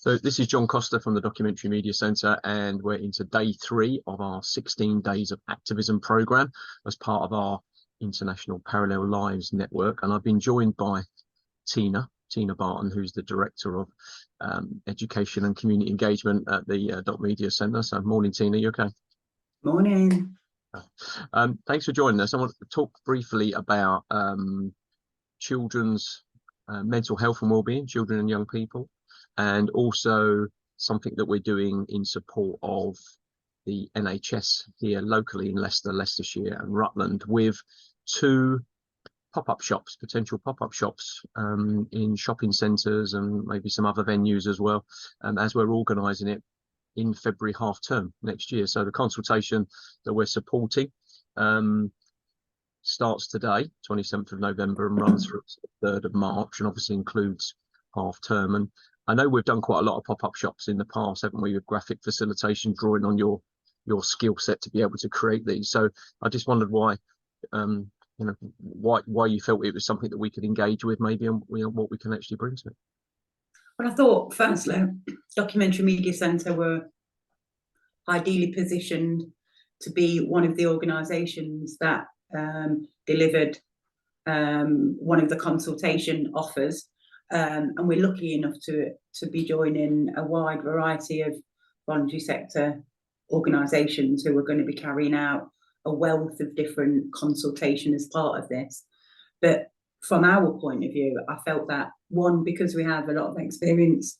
So this is John Costa from the Documentary Media Centre, and we're into day 3 of our 16 Days of Activism programme as part of our International Parallel Lives Network. And I've been joined by Tina Barton, who's the Director of Education and Community Engagement at the Doc Media Centre. So morning, Tina, you okay? Morning. Thanks for joining us. I want to talk briefly about children's mental health and wellbeing, children and young people, and also something that we're doing in support of the NHS here locally in Leicester, Leicestershire and Rutland, with 2 pop-up shops, potential pop-up shops in shopping centres and maybe some other venues as well, as we're organising it in February half term next year. So the consultation that we're supporting starts today, 27th of November, and runs through the 3rd of March, and obviously includes half term. And I know we've done quite a lot of pop-up shops in the past, haven't we, with graphic facilitation, drawing on your skill set to be able to create these. So I just wondered why why you felt it was something that we could engage with, maybe, and what we can actually bring to it. Well, I thought, firstly, Documentary Media Centre were ideally positioned to be one of the organisations that delivered one of the consultation offers, and we're lucky enough to be joining a wide variety of voluntary sector organisations who are going to be carrying out a wealth of different consultation as part of this. But from our point of view, I felt that, one, because we have a lot of experience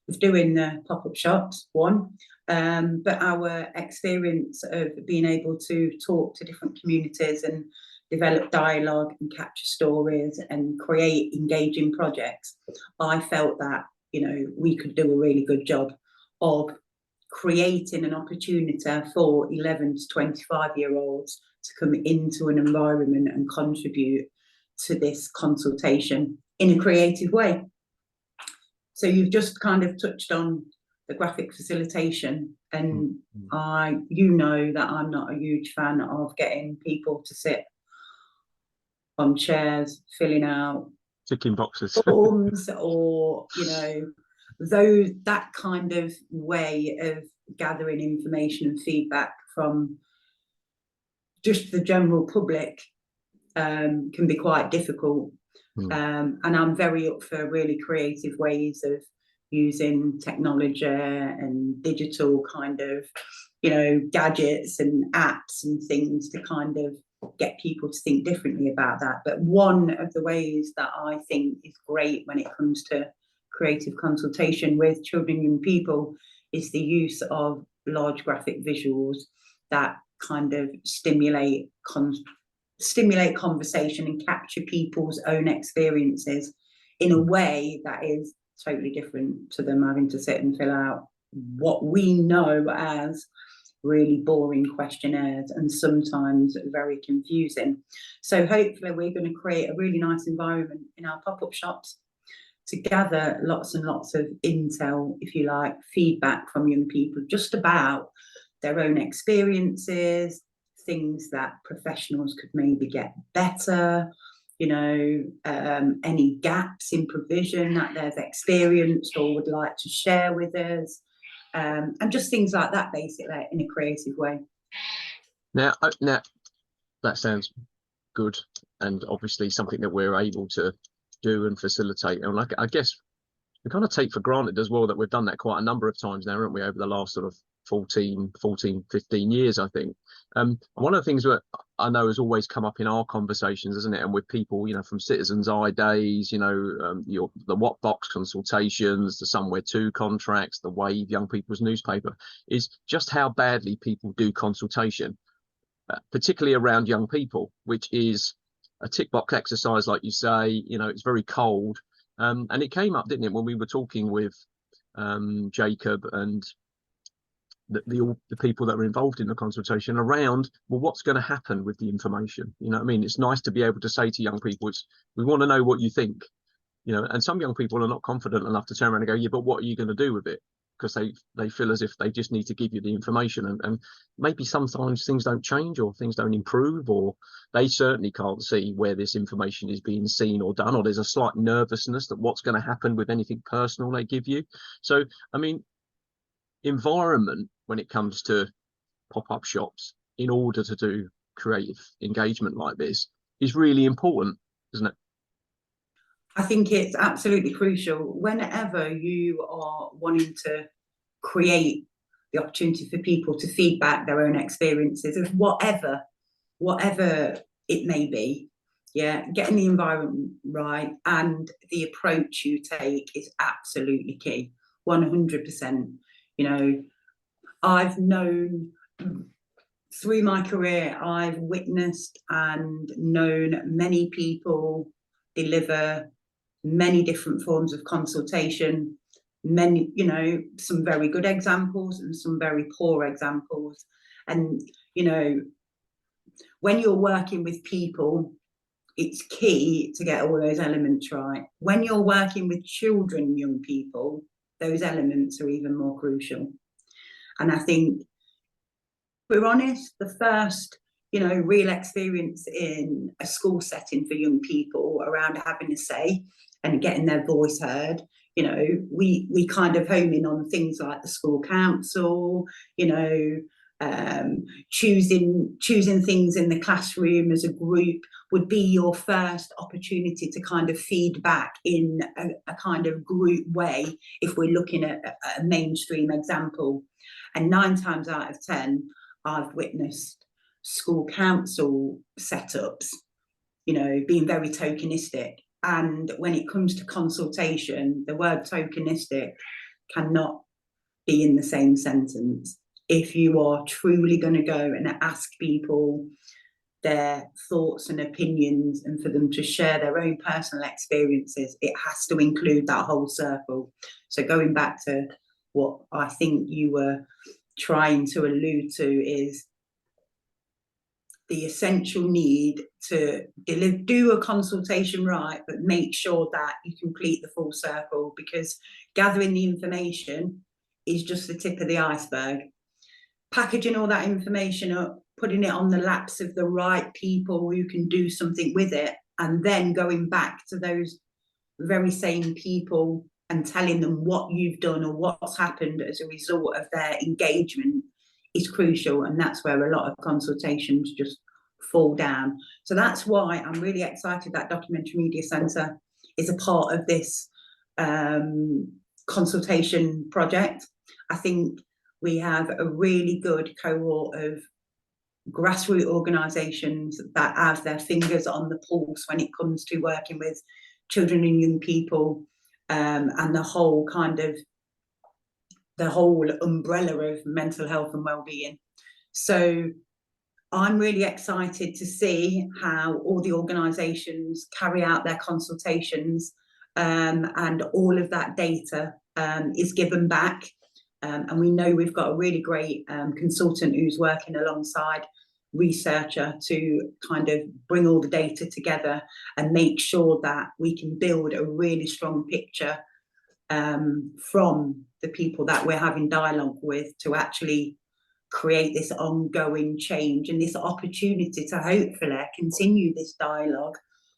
of doing the pop-up shops, but our experience of being able to talk to different communities and develop dialogue and capture stories and create engaging projects, I felt that, we could do a really good job of creating an opportunity for 11 to 25-year-olds to come into an environment and contribute to this consultation in a creative way. So you've just kind of touched on the graphic facilitation, and you know that I'm not a huge fan of getting people to sit on chairs filling out ticking boxes forms or that kind of way of gathering information and feedback from just the general public can be quite difficult. And I'm very up for really creative ways of using technology and digital kind of gadgets and apps and things to kind of get people to think differently about that. But one of the ways that I think is great when it comes to creative consultation with children and young people is the use of large graphic visuals that kind of stimulate conversation and capture people's own experiences in a way that is totally different to them having to sit and fill out what we know as really boring questionnaires and sometimes very confusing. So hopefully we're going to create a really nice environment in our pop-up shops to gather lots and lots of intel, if you like, feedback from young people just about their own experiences, things that professionals could maybe get better, any gaps in provision that they've experienced or would like to share with us, and just things like that, basically, in a creative way. Now that sounds good, and obviously something that we're able to do and facilitate. And I guess we kind of take for granted as well that we've done that quite a number of times now, haven't we, over the last sort of 14, 15 years, I think. One of the things that I know has always come up in our conversations, isn't it, and with people, from Citizens' Eye days, the What Box consultations, the Somewhere To contracts, the Wave Young People's newspaper, is just how badly people do consultation, particularly around young people, which is a tick box exercise, like you say. It's very cold, and it came up, didn't it, when we were talking with Jacob and the people that were involved in the consultation around, well, what's going to happen with the information? It's nice to be able to say to young people, we want to know what you think, and some young people are not confident enough to turn around and go, yeah, but what are you going to do with it? because they feel as if they just need to give you the information, and maybe sometimes things don't change or things don't improve, or they certainly can't see where this information is being seen or done, or there's a slight nervousness that what's going to happen with anything personal they give you. So I mean, environment when it comes to pop-up shops in order to do creative engagement like this is really important, isn't it? I think it's absolutely crucial whenever you are wanting to create the opportunity for people to feedback their own experiences of whatever it may be. Yeah, getting the environment right and the approach you take is absolutely key. 100%. You know, I've known through my career, I've witnessed and known many people deliver many different forms of consultation, many, you know, some very good examples and some very poor examples. And, you know, when you're working with people, it's key to get all those elements right. When you're working with children, young people, those elements are even more crucial. And I think, if we're honest, the first, you know, real experience in a school setting for young people around having a say and getting their voice heard, you know, we kind of home in on things like the school council, you know, choosing things in the classroom as a group would be your first opportunity to kind of feedback in a kind of group way if we're looking at a mainstream example. And 9 times out of 10, I've witnessed school council setups, you know, being very tokenistic. And when it comes to consultation, the word tokenistic cannot be in the same sentence. If you are truly going to go and ask people their thoughts and opinions and for them to share their own personal experiences, it has to include that whole circle. So going back to what I think you were trying to allude to is the essential need to do a consultation right, but make sure that you complete the full circle, because gathering the information is just the tip of the iceberg. Packaging all that information up, putting it on the laps of the right people who can do something with it, and then going back to those very same people and telling them what you've done or what's happened as a result of their engagement is crucial. And that's where a lot of consultations just fall down. So that's why I'm really excited that Documentary Media Centre is a part of this consultation project. I think we have a really good cohort of grassroots organisations that have their fingers on the pulse when it comes to working with children and young people, and the whole umbrella of mental health and well-being. So I'm really excited to see how all the organisations carry out their consultations, and all of that data is given back. And we know we've got a really great consultant who's working alongside researcher to kind of bring all the data together and make sure that we can build a really strong picture from the people that we're having dialogue with to actually create this ongoing change and this opportunity to hopefully continue this dialogue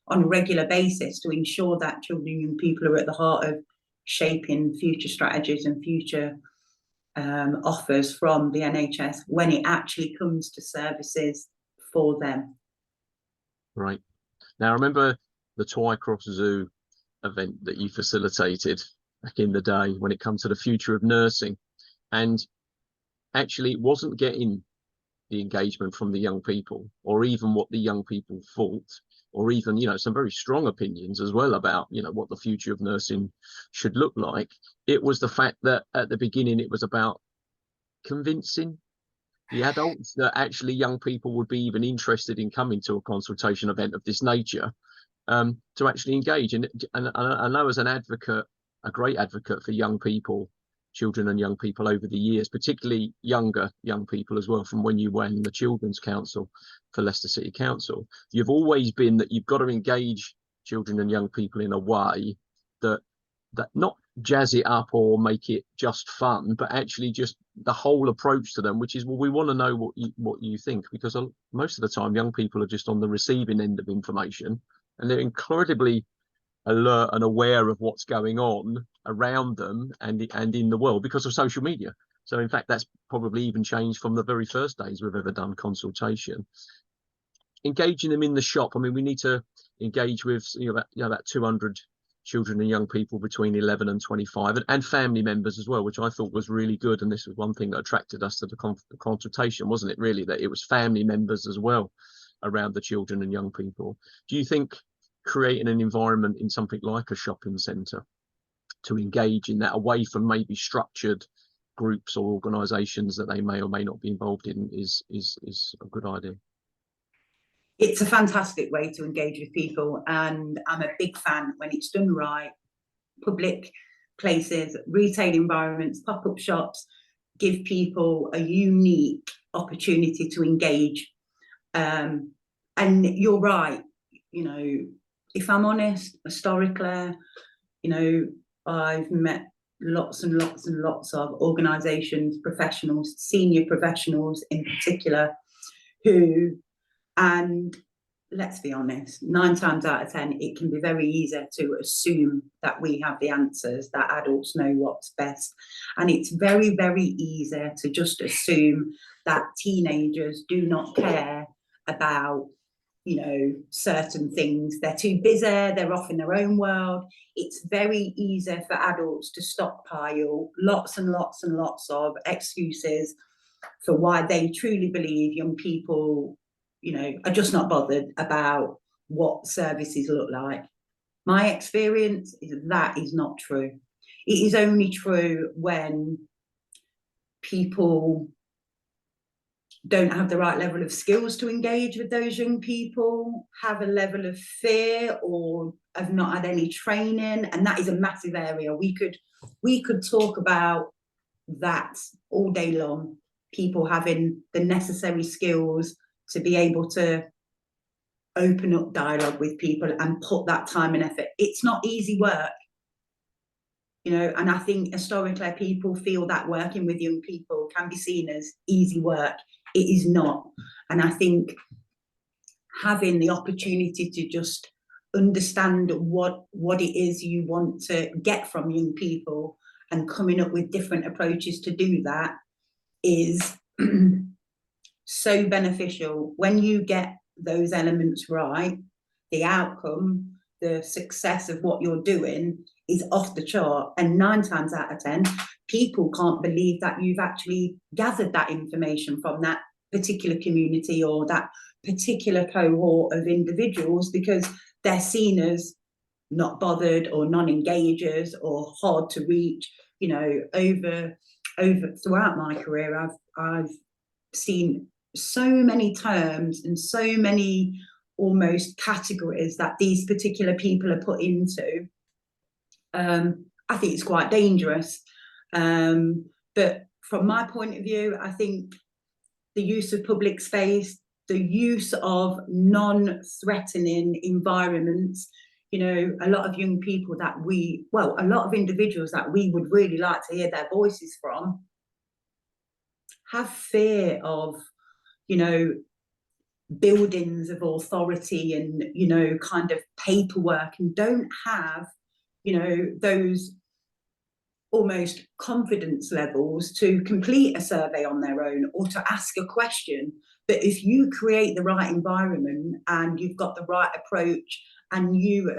on a regular basis to ensure that children and young people are at the heart of shaping future strategies and future offers from the NHS when it actually comes to services for them. Right. Now, I remember the Twycross Zoo event that you facilitated back in the day when it comes to the future of nursing, and actually it wasn't getting the engagement from the young people, or even what the young people thought, or even, you know, some very strong opinions as well about, you know, what the future of nursing should look like. It was the fact that at the beginning it was about convincing the adults that actually young people would be even interested in coming to a consultation event of this nature, to actually engage. And I know as an advocate, a great advocate for young people, children and young people over the years, particularly younger young people as well, from when you were in the Children's Council for Leicester City Council, you've always been that you've got to engage children and young people in a way that that not jazz it up or make it just fun, but actually just the whole approach to them, which is, well, we want to know what you think, because most of the time young people are just on the receiving end of information, and they're incredibly alert and aware of what's going on around them and in the world because of social media. So in fact, that's probably even changed from the very first days we've ever done consultation. Engaging them in the shop. I mean, we need to engage with about 200 children and young people between 11 and 25, and family members as well, which I thought was really good. And this was one thing that attracted us to the consultation, wasn't it, really, that it was family members as well around the children and young people. Do you think creating an environment in something like a shopping centre to engage in that, away from maybe structured groups or organisations that they may or may not be involved in, is a good idea? It's a fantastic way to engage with people, and I'm a big fan when it's done right. Public places, retail environments, pop-up shops give people a unique opportunity to engage. And you're right, if I'm honest, historically, I've met lots and lots and lots of organisations, professionals, senior professionals in particular, and let's be honest, 9 times out of 10, it can be very easy to assume that we have the answers, that adults know what's best. And it's very, very easy to just assume that teenagers do not care about, certain things. They're too busy, they're off in their own world. It's very easy for adults to stockpile lots and lots and lots of excuses for why they truly believe young people are just not bothered about what services look like. My experience is that is not true. It is only true when people don't have the right level of skills to engage with those young people, have a level of fear, or have not had any training, and that is a massive area. We could talk about that all day long. People having the necessary skills to be able to open up dialogue with people and put that time and effort. It's not easy work, and I think historically people feel that working with young people can be seen as easy work. It is not. And I think having the opportunity to just understand what it is you want to get from young people and coming up with different approaches to do that is so beneficial. When you get those elements right, the outcome, the success of what you're doing is off the chart. And 9 times out of 10, people can't believe that you've actually gathered that information from that particular community or that particular cohort of individuals, because they're seen as not bothered or non-engagers or hard to reach. Over throughout my career, I've seen so many terms and so many almost categories that these particular people are put into. I think it's quite dangerous. But from my point of view, I think the use of public space, the use of non-threatening environments, a lot of young people a lot of individuals that we would really like to hear their voices from, have fear of, buildings of authority and, kind of paperwork, and don't have, those almost confidence levels to complete a survey on their own or to ask a question. But if you create the right environment and you've got the right approach and you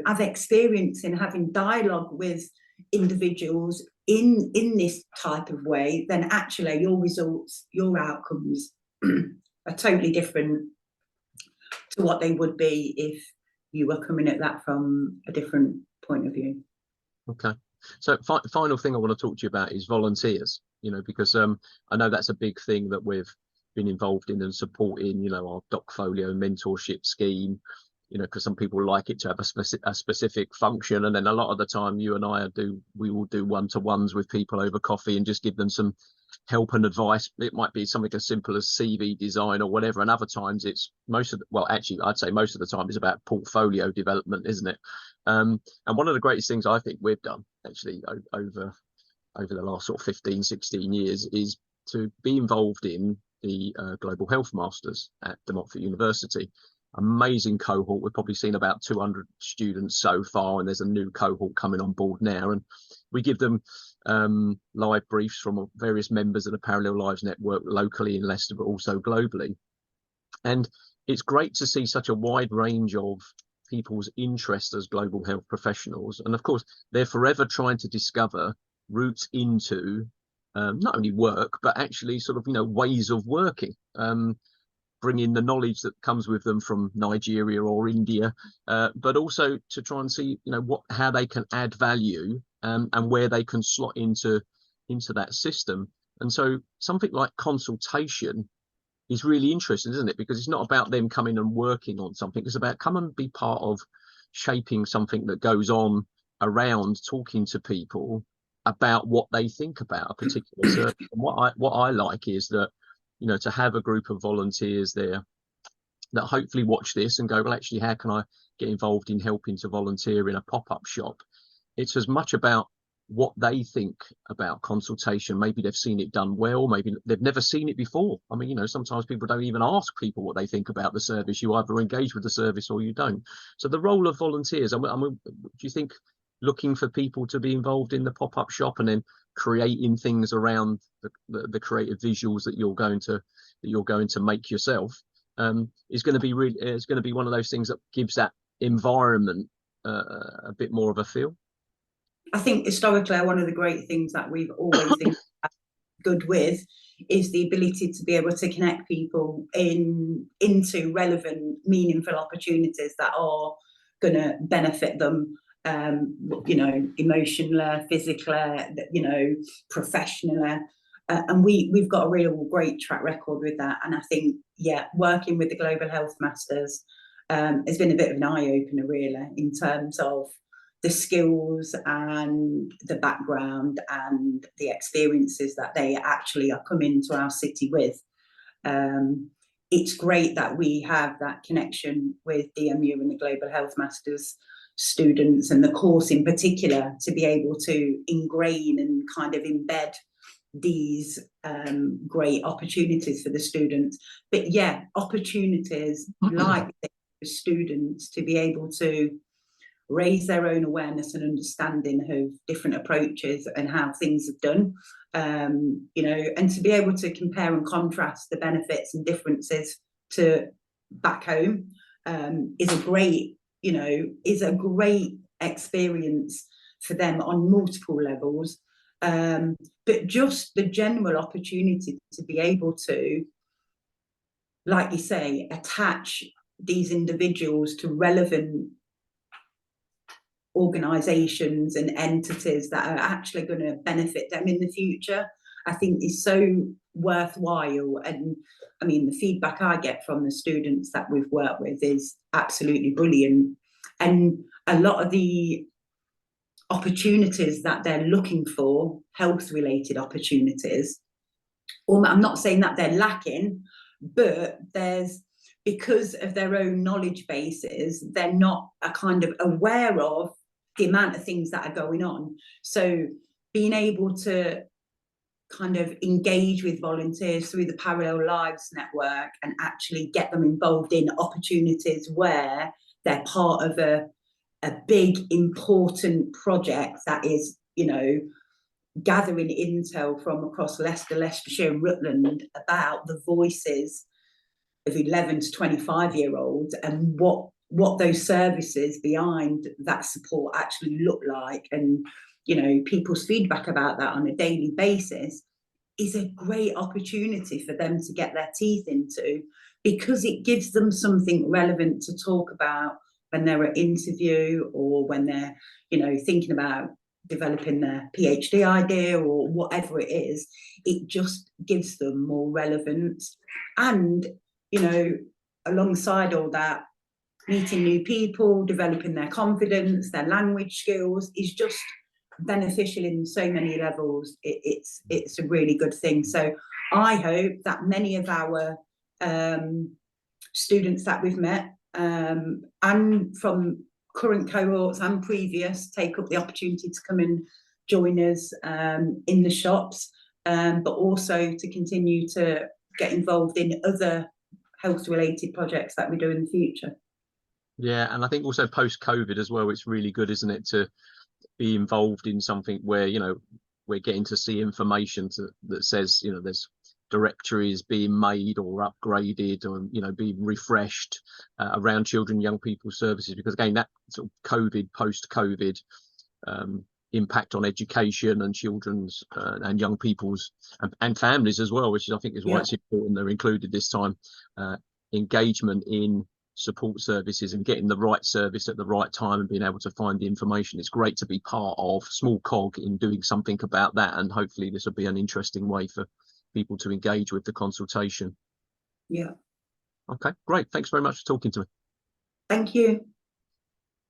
have experience in having dialogue with individuals in this type of way, then actually your results, your outcomes are totally different to what they would be if you were coming at that from a different point of view. Okay. So final thing I want to talk to you about is volunteers, because I know that's a big thing that we've been involved in and supporting, our DocFolio mentorship scheme, because some people like it to have a specific function. And then a lot of the time you and I we will do one-to-ones with people over coffee and just give them some help and advice. It might be something as simple as CV design or whatever, and other times it's actually I'd say most of the time it's about portfolio development, isn't it? And one of the greatest things I think we've done actually over the last sort of 15, 16 years is to be involved in the Global Health Masters at De Montfort University. Amazing cohort. We've probably seen about 200 students so far, and there's a new cohort coming on board now. And we give them live briefs from various members of the Parallel Lives Network locally in Leicester, but also globally. And it's great to see such a wide range of people's interests as global health professionals. And of course, they're forever trying to discover routes into not only work, but actually sort of, ways of working. Bring in the knowledge that comes with them from Nigeria or India, but also to try and see, how they can add value and where they can slot into that system. And so something like consultation is really interesting, isn't it? Because it's not about them coming and working on something. It's about come and be part of shaping something that goes on around talking to people about what they think about a particular service. And what I like is that, to have a group of volunteers there that hopefully watch this and go, well, actually, how can I get involved in helping to volunteer in a pop-up shop? It's as much about what they think about consultation. Maybe they've seen it done well, maybe they've never seen it before. I mean, sometimes people don't even ask people what they think about the service. You either engage with the service or you don't. So the role of volunteers, I mean, do you think looking for people to be involved in the pop-up shop and then creating things around the creative visuals that you're going to make yourself is going to be one of those things that gives that environment a bit more of a feel? I think historically one of the great things that we've always been good with is the ability to be able to connect people into relevant, meaningful opportunities that are going to benefit them, emotionally, physically, professionally. And we've got a real great track record with that. And I think, working with the Global Health Masters has been a bit of an eye-opener, really, in terms of the skills and the background and the experiences that they actually are coming to our city with. It's great that we have that connection with DMU and the Global Health Masters students, and the course in particular, to be able to ingrain and kind of embed these great opportunities for the students. But opportunities like for students to be able to raise their own awareness and understanding of different approaches and how things are done, and to be able to compare and contrast the benefits and differences to back home is a great experience for them on multiple levels. But just the general opportunity to be able to, like you say, attach these individuals to relevant organisations and entities that are actually going to benefit them in the future, I think is so worthwhile. And I mean, the feedback I get from the students that we've worked with is absolutely brilliant. And a lot of the opportunities that they're looking for, health-related opportunities, I'm not saying that they're lacking, but because of their own knowledge bases, they're not kind of aware of the amount of things that are going on. So being able to kind of engage with volunteers through the Parallel Lives Network and actually get them involved in opportunities where they're part of a big, important project that is, gathering intel from across Leicester, Leicestershire and Rutland about the voices of 11 to 25-year-olds and what those services behind that support actually look like, and people's feedback about that on a daily basis is a great opportunity for them to get their teeth into, because it gives them something relevant to talk about when they're at interview or when they're thinking about developing their PhD idea or whatever it is. It just gives them more relevance. And alongside all that, meeting new people, developing their confidence, their language skills is just beneficial in so many levels. It's a really good thing. So I hope that many of our students that we've met, and from current cohorts and previous, take up the opportunity to come and join us in the shops, but also to continue to get involved in other health related projects that we do in the future. Yeah, and I think also post-COVID as well, it's really good, isn't it, to be involved in something where, you know, we're getting to see information that says, you know, there's directories being made or upgraded or, you know, being refreshed around children and young people's services, because again, that sort of COVID, post-COVID impact on education and children's and young people's and families as well, which I think is why it's important they're included this time, engagement in support services and getting the right service at the right time and being able to find the information. It's great to be part of small cog in doing something about that, and hopefully this will be an interesting way for people to engage with the consultation. Yeah. Okay, great. Thanks very much for talking to me. Thank you.